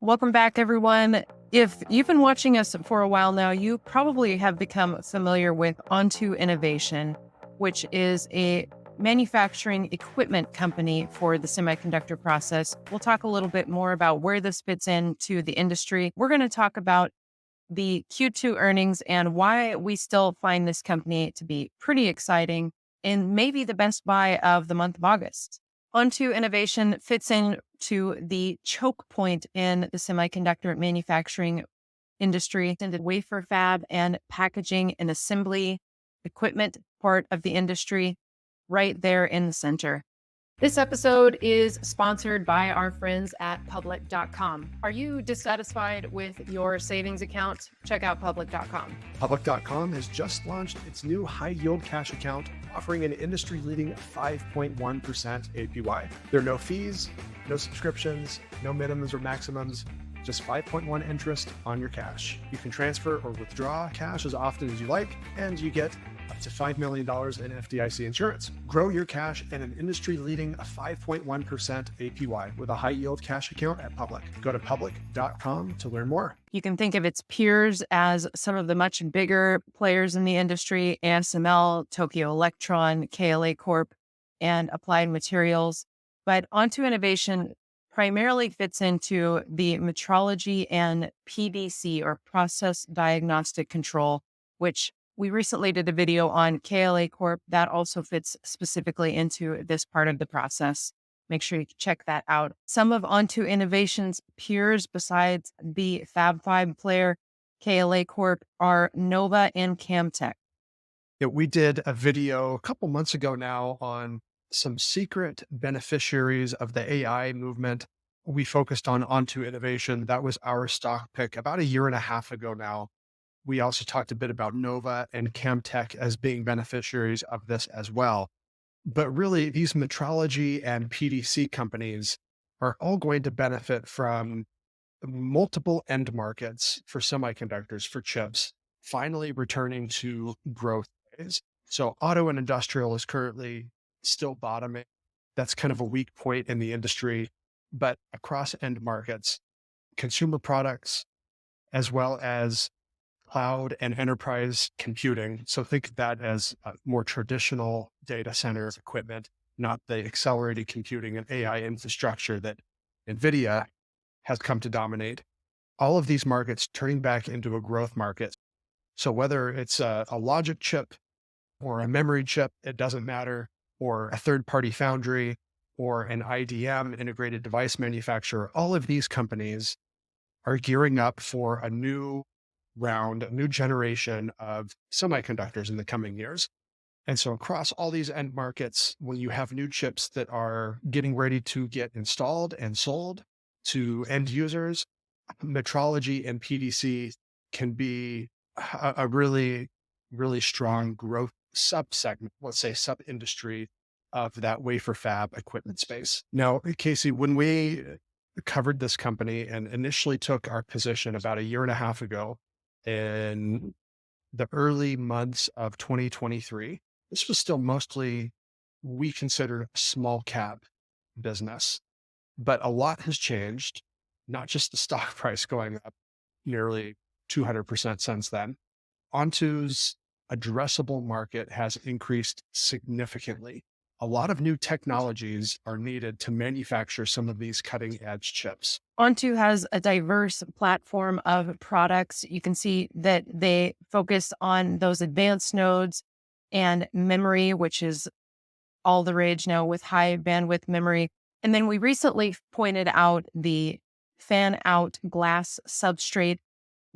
Welcome back, everyone. If you've been watching us for a while now, you probably have become familiar with Onto Innovation, which is a manufacturing equipment company for the semiconductor process. We'll talk a little bit more about where this fits into the industry. We're going to talk about the Q2 earnings and why we still find this company to be pretty exciting and maybe the best buy of the month of August. Onto Innovation fits into the choke point in the semiconductor manufacturing industry, into wafer fab and packaging and assembly equipment part of the industry, right there in the center. This episode is sponsored by our friends at public.com. Are you dissatisfied with your savings account? Check out public.com. Public.com has just launched its new high-yield cash account, offering an industry-leading 5.1% APY. There are no fees, no subscriptions, no minimums or maximums, just 5.1 interest on your cash. You can transfer or withdraw cash as often as you like, and you get up to $5 million in FDIC insurance. Grow your cash at an industry-leading 5.1% APY with a high-yield cash account at Public. Go to public.com to learn more. You can think of its peers as some of the much bigger players in the industry: ASML, Tokyo Electron, KLA Corp, and Applied Materials. But Onto Innovation primarily fits into the metrology and PDC, or process diagnostic control, which we recently did a video on KLA Corp that also fits specifically into this part of the process. Make sure you check that out. Some of Onto Innovation's peers, besides the Fab 5 player KLA Corp, are Nova and Camtech. Yeah, we did a video a couple months ago now on some secret beneficiaries of the AI movement. We focused on Onto Innovation. That was our stock pick about a year and a half ago now. We also talked a bit about Nova and Camtech as being beneficiaries of this as well. But really, these metrology and PDC companies are all going to benefit from multiple end markets for semiconductors, for chips, finally returning to growth phase. So auto and industrial is currently still bottoming. That's kind of a weak point in the industry, but across end markets, consumer products, as well as cloud and enterprise computing. So think of that as a more traditional data center equipment, not the accelerated computing and AI infrastructure that NVIDIA has come to dominate. All of these markets turning back into a growth market. So whether it's a logic chip or a memory chip, it doesn't matter, or a third-party foundry or an IDM, integrated device manufacturer, all of these companies are gearing up for a new round, a new generation of semiconductors in the coming years. And so across all these end markets, when you have new chips that are getting ready to get installed and sold to end users, metrology and PDC can be a really, really strong growth sub-segment, let's say sub-industry of that wafer fab equipment space. Now, Casey, when we covered this company and initially took our position about a year and a half ago, in the early months of 2023, this was still mostly, we considered, a small cap business. But a lot has changed, not just the stock price going up nearly 200% since then. Onto's addressable market has increased significantly. A lot of new technologies are needed to manufacture some of these cutting edge chips. Onto has a diverse platform of products. You can see that they focus on those advanced nodes and memory, which is all the rage now with high bandwidth memory. And then we recently pointed out the fan out glass substrate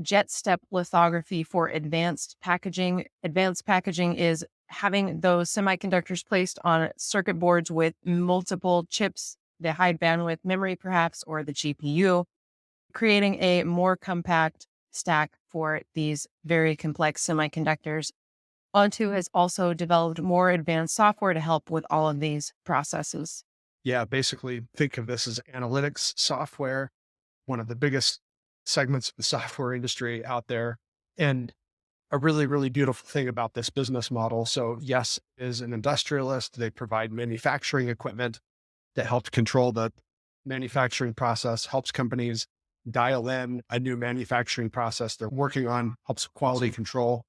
jet step lithography for advanced packaging. Advanced packaging is having those semiconductors placed on circuit boards with multiple chips, the high bandwidth memory perhaps, or the GPU, creating a more compact stack for these very complex semiconductors. Onto has also developed more advanced software to help with all of these processes. Yeah, basically think of this as analytics software, one of the biggest segments of the software industry out there. And a really, really beautiful thing about this business model. So yes, is an industrialist. They provide manufacturing equipment that helps control the manufacturing process, helps companies dial in a new manufacturing process they're working on, helps with quality control,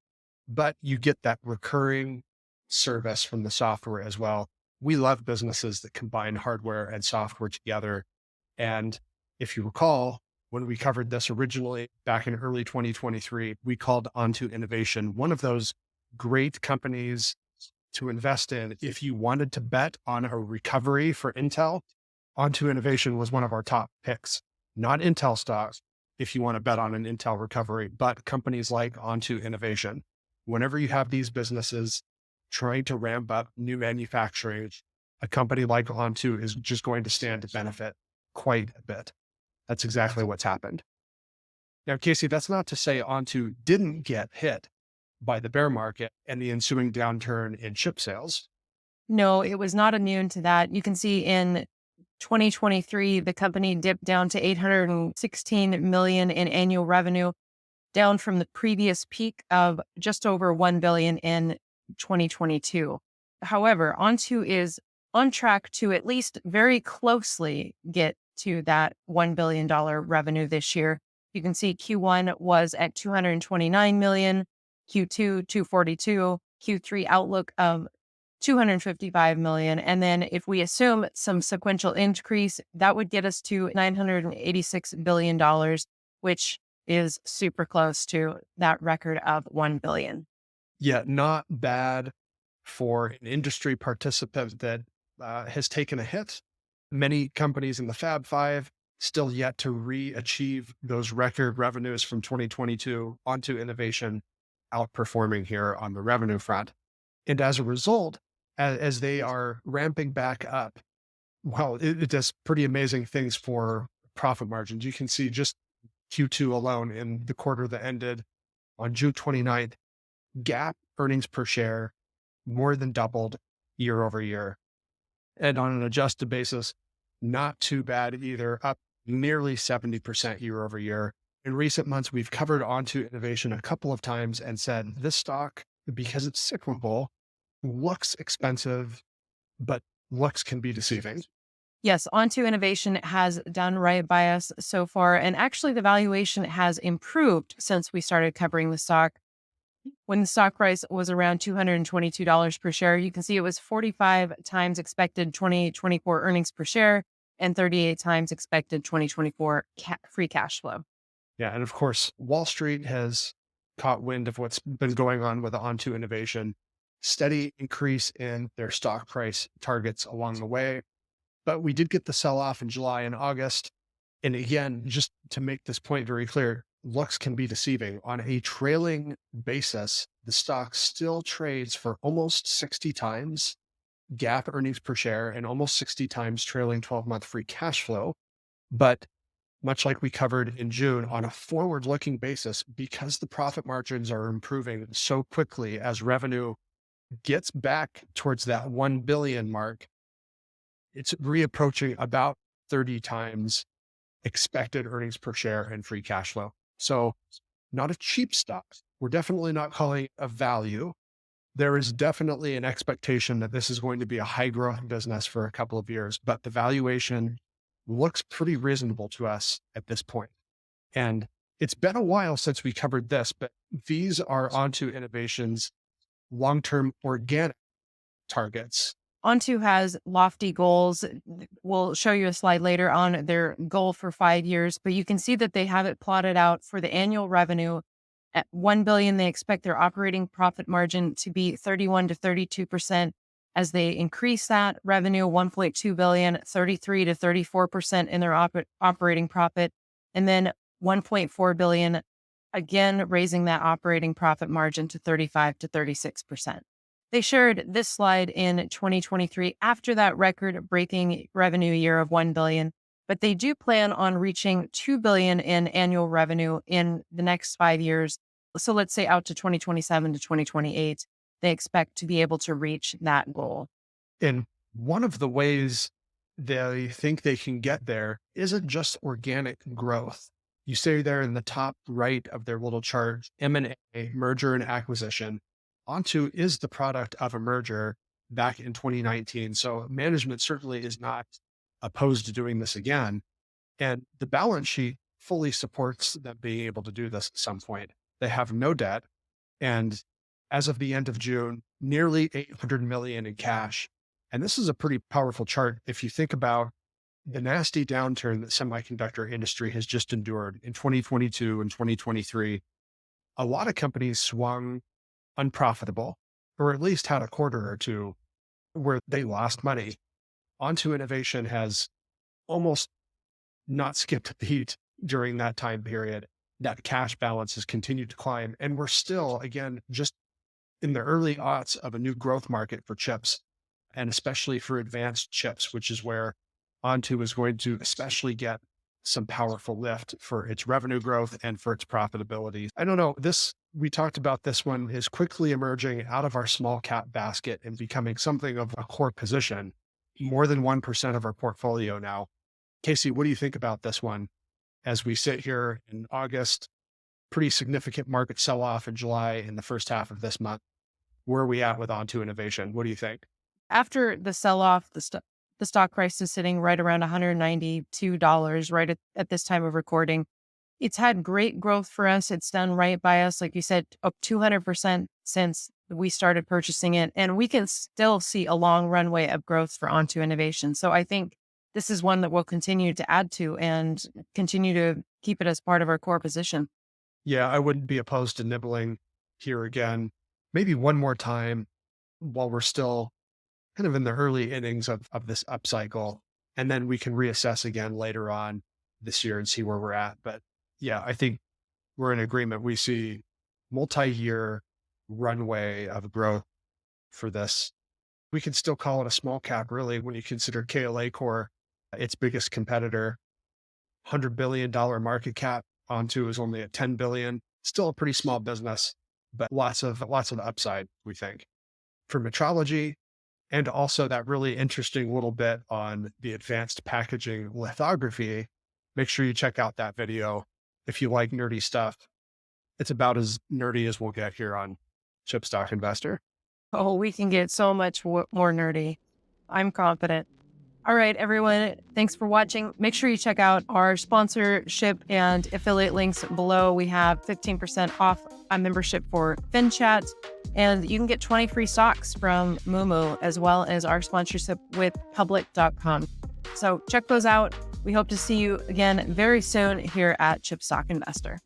but you get that recurring service from the software as well. We love businesses that combine hardware and software together. And if you recall, when we covered this originally back in early 2023, we called Onto Innovation one of those great companies to invest in. If you wanted to bet on a recovery for Intel, Onto Innovation was one of our top picks, not Intel stocks. If you want to bet on an Intel recovery, but companies like Onto Innovation. Whenever you have these businesses trying to ramp up new manufacturing, a company like Onto is just going to stand to benefit quite a bit. That's exactly what's happened. Now, Casey, that's not to say Onto didn't get hit by the bear market and the ensuing downturn in chip sales. No, it was not immune to that. You can see in 2023, the company dipped down to 816 million in annual revenue, down from the previous peak of just over 1 billion in 2022. However, Onto is on track to at least very closely get to that $1 billion revenue this year. You can see Q1 was at 229 million, Q2 242, Q3 outlook of 255 million. And then if we assume some sequential increase, that would get us to $986 billion, which is super close to that record of 1 billion. Yeah, not bad for an industry participant that has taken a hit. Many companies in the Fab Five still yet to re-achieve those record revenues from 2022. Onto Innovation outperforming here on the revenue front. And as a result, as they are ramping back up, well, it does pretty amazing things for profit margins. You can see just Q2 alone in the quarter that ended on June 29th, GAAP earnings per share more than doubled year over year. And on an adjusted basis, not too bad either, up nearly 70% year over year. In recent months, we've covered Onto Innovation a couple of times and said this stock, because it's cyclical, looks expensive, but looks can be deceiving. Yes, Onto Innovation has done right by us so far. And actually, the valuation has improved since we started covering the stock. When the stock price was around $222 per share, you can see it was 45 times expected 2024 earnings per share and 38 times expected 2024 free cash flow. Yeah. And of course, Wall Street has caught wind of what's been going on with Onto Innovation, steady increase in their stock price targets along the way. But we did get the sell off in July and August. And again, just to make this point very clear, looks can be deceiving. On a trailing basis, the stock still trades for almost 60 times GAAP earnings per share and almost 60 times trailing 12-month free cash flow. But much like we covered in June, on a forward looking basis, because the profit margins are improving so quickly as revenue gets back towards that 1 billion mark, it's reapproaching about 30 times expected earnings per share and free cash flow. So not a cheap stock. We're definitely not calling it a value. There is definitely an expectation that this is going to be a high growth business for a couple of years, but the valuation looks pretty reasonable to us at this point. And it's been a while since we covered this, but these are Onto Innovation's long-term organic targets. Onto has lofty goals. We'll show you a slide later on their goal for 5 years, but you can see that they have it plotted out for the annual revenue. At 1 billion, they expect their operating profit margin to be 31 to 32%. As they increase that revenue, 1.2 billion, 33 to 34% in their operating profit. And then 1.4 billion, again, raising that operating profit margin to 35 to 36%. They shared this slide in 2023 after that record-breaking revenue year of 1 billion, but they do plan on reaching 2 billion in annual revenue in the next 5 years. So let's say out to 2027 to 2028, they expect to be able to reach that goal. And one of the ways they think they can get there isn't just organic growth. You say there in the top right of their little chart, M&A, merger and acquisition. Onto is the product of a merger back in 2019. So management certainly is not opposed to doing this again. And the balance sheet fully supports them being able to do this at some point. They have no debt. And as of the end of June, nearly 800 million in cash. And this is a pretty powerful chart. If you think about the nasty downturn that semiconductor industry has just endured in 2022 and 2023, a lot of companies swung unprofitable, or at least had a quarter or two where they lost money. Onto Innovation has almost not skipped a beat during that time period. That cash balance has continued to climb. And we're still, again, just in the early aughts of a new growth market for chips, and especially for advanced chips, which is where Onto is going to especially get some powerful lift for its revenue growth and for its profitability. I don't know, we talked about this one is quickly emerging out of our small cap basket and becoming something of a core position, more than 1% of our portfolio now. Casey, what do you think about this one as we sit here in August? Pretty significant market sell-off in July in the first half of this month. Where are we at with Onto Innovation? What do you think? After the sell-off, the stock price is sitting right around $192 right at this time of recording. It's had great growth for us. It's done right by us. Like you said, up 200% since we started purchasing it. And we can still see a long runway of growth for Onto Innovation. So I think this is one that we'll continue to add to and continue to keep it as part of our core position. Yeah, I wouldn't be opposed to nibbling here again, maybe one more time while we're still kind of in the early innings of this upcycle. And then we can reassess again later on this year and see where we're at. But yeah, I think we're in agreement. We see multi-year runway of growth for this. We can still call it a small cap, really, when you consider KLA Core, its biggest competitor, $100 billion market cap. Onto is only at 10 billion. Still a pretty small business, but lots of upside, we think. For metrology, and also that really interesting little bit on the advanced packaging lithography, make sure you check out that video if you like nerdy stuff. It's about as nerdy as we'll get here on Chipstock Investor. Oh, we can get so much more nerdy. I'm confident. All right, everyone. Thanks for watching. Make sure you check out our sponsorship and affiliate links below. We have 15% off a membership for FinChat, and you can get 20 free stocks from Moomoo, as well as our sponsorship with public.com. So check those out. We hope to see you again very soon here at Chipstock Investor.